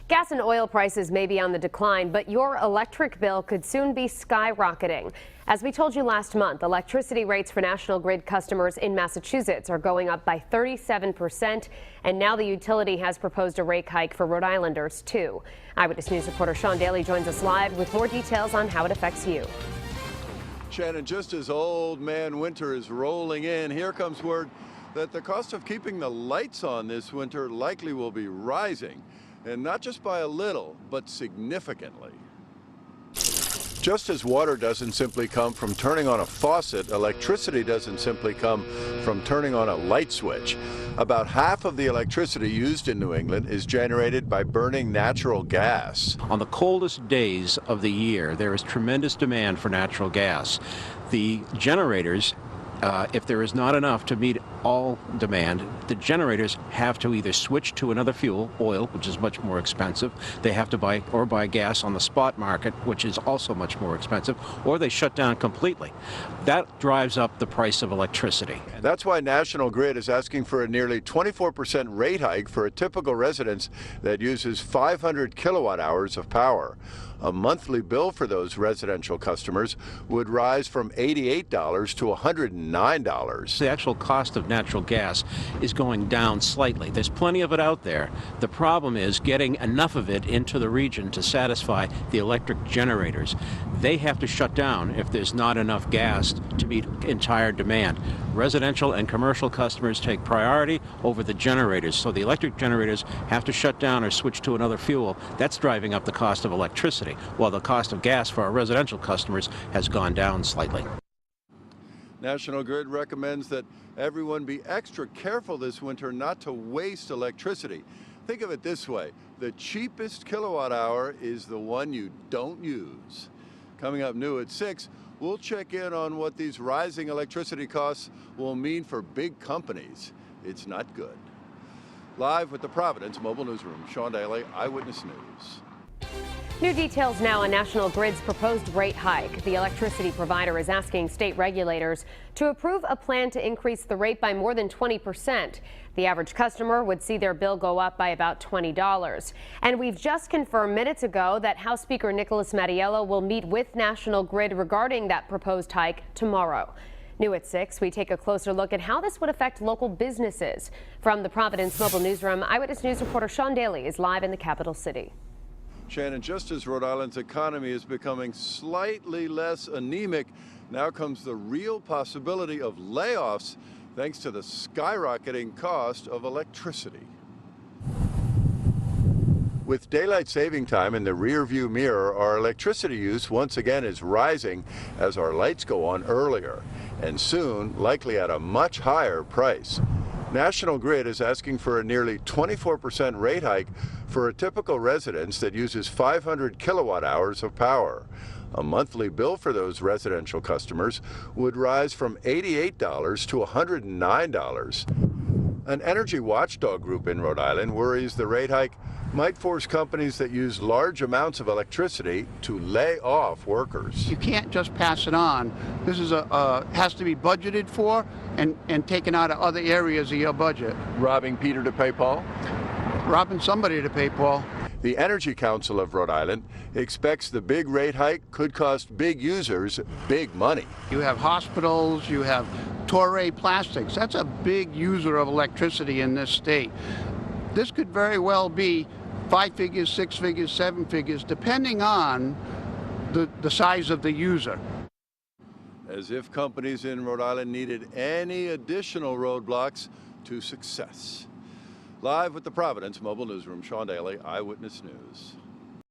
Gas and oil prices may be on the decline, but your electric bill could soon be skyrocketing. As we told you last month, electricity rates for National Grid customers in Massachusetts are going up by 37%, and now the utility has proposed a rate hike for Rhode Islanders, too. Eyewitness News reporter Sean Daly joins us live with more details on how it affects you. Shannon, just as old man winter is rolling in, here comes word that the cost of keeping the lights on this winter likely will be rising. And not just by a little, but significantly. Just as water doesn't simply come from turning on a faucet, electricity doesn't simply come from turning on a light switch. About half of the electricity used in New England is generated by burning natural gas. On the coldest days of the year, there is tremendous demand for natural gas. The generators, if there is not enough to meet all demand, the generators have to either switch to another fuel, oil, which is much more expensive. They have to buy gas on the spot market, which is also much more expensive, or they shut down completely. That drives up the price of electricity. That's why National Grid is asking for a nearly 24% rate hike for a typical residence that uses 500 kilowatt hours of power. A monthly bill for those residential customers would rise from $88 to $109. The actual cost of natural gas is going down slightly. There's plenty of it out there. The problem is getting enough of it into the region to satisfy the electric generators. They have to shut down if there's not enough gas to meet entire demand. Residential and commercial customers take priority over the generators, so the electric generators have to shut down or switch to another fuel. That's driving up the cost of electricity, while the cost of gas for our residential customers has gone down slightly. National Grid recommends that everyone be extra careful this winter not to waste electricity. Think of it this way: the cheapest kilowatt hour is the one you don't use. Coming up new at 6, we'll check in on what these rising electricity costs will mean for big companies. It's not good. Live with the Providence Mobile Newsroom, Sean Daly, Eyewitness News. New details now on National Grid's proposed rate hike. The electricity provider is asking state regulators to approve a plan to increase the rate by more than 20%. The average customer would see their bill go up by about $20. And we've just confirmed minutes ago that House Speaker Nicholas Mattiello will meet with National Grid regarding that proposed hike tomorrow. New at 6, we take a closer look at how this would affect local businesses. From the Providence Mobile Newsroom, Eyewitness News reporter Sean Daly is live in the capital city. Shannon, just as Rhode Island's economy is becoming slightly less anemic, now comes the real possibility of layoffs thanks to the skyrocketing cost of electricity. With daylight saving time in the rearview mirror, our electricity use once again is rising as our lights go on earlier, and soon likely at a much higher price. National Grid is asking for a nearly 24% rate hike for a typical residence that uses 500 kilowatt hours of power. A monthly bill for those residential customers would rise from $88 to $109. An energy watchdog group in Rhode Island worries the rate hike might force companies that use large amounts of electricity to lay off workers. You can't just pass it on. This is has to be budgeted for and taken out of other areas of your budget. Robbing Peter to pay Paul? Robbing somebody to pay Paul. The Energy Council of Rhode Island expects the big rate hike could cost big users big money. You have hospitals, you have Torrey Plastics. That's a big user of electricity in this state. This could very well be 5 figures, 6 figures, 7 figures, depending on the size of the user. As if companies in Rhode Island needed any additional roadblocks to success. Live with the Providence Mobile Newsroom, Sean Daly, Eyewitness News.